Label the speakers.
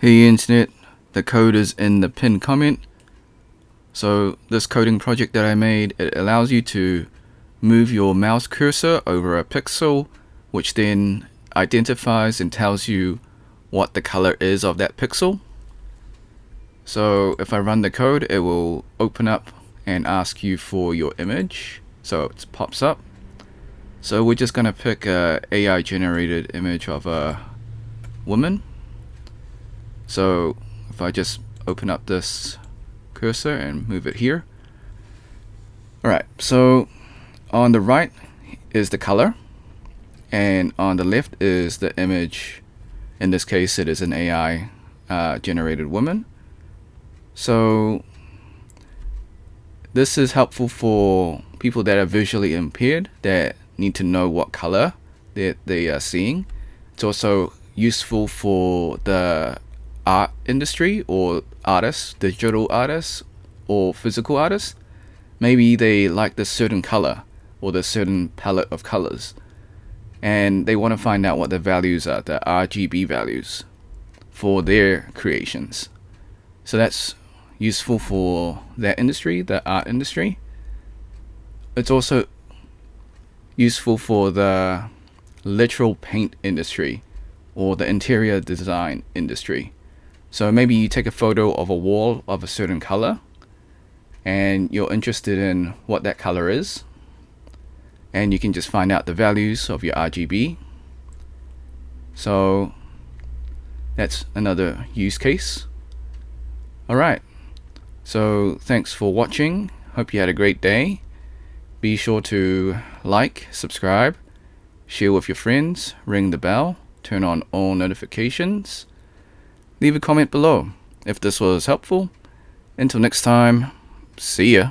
Speaker 1: Hey internet, the code is in the pinned comment. So this coding project that I made, it allows you to move your mouse cursor over a pixel, which then identifies and tells you what the color is of that pixel. So if I run the code, it will open up and ask you for your image. So it pops up. So we're just gonna pick a AI generated image of a woman. So if I just open up this cursor and move it here. Alright, so on the right is the color, and on the left is the image. In this case, it is an AI generated woman. So this is helpful for people that are visually impaired that need to know what color that they are seeing. It's also useful for the art industry or artists, digital artists or physical artists. Maybe they like this certain color or this certain palette of colors, and they want to find out what the values are, the RGB values for their creations. So that's useful for that industry, the art industry. It's also useful for the literal paint industry or the interior design industry. So maybe you take a photo of a wall of a certain color and you're interested in what that color is, and you can just find out the values of your RGB. So that's another use case. Alright, so thanks for watching. Hope you had a great day. Be sure to like, subscribe, share with your friends, ring the bell, turn on all notifications. Leave a comment below if this was helpful. Until next time, see ya.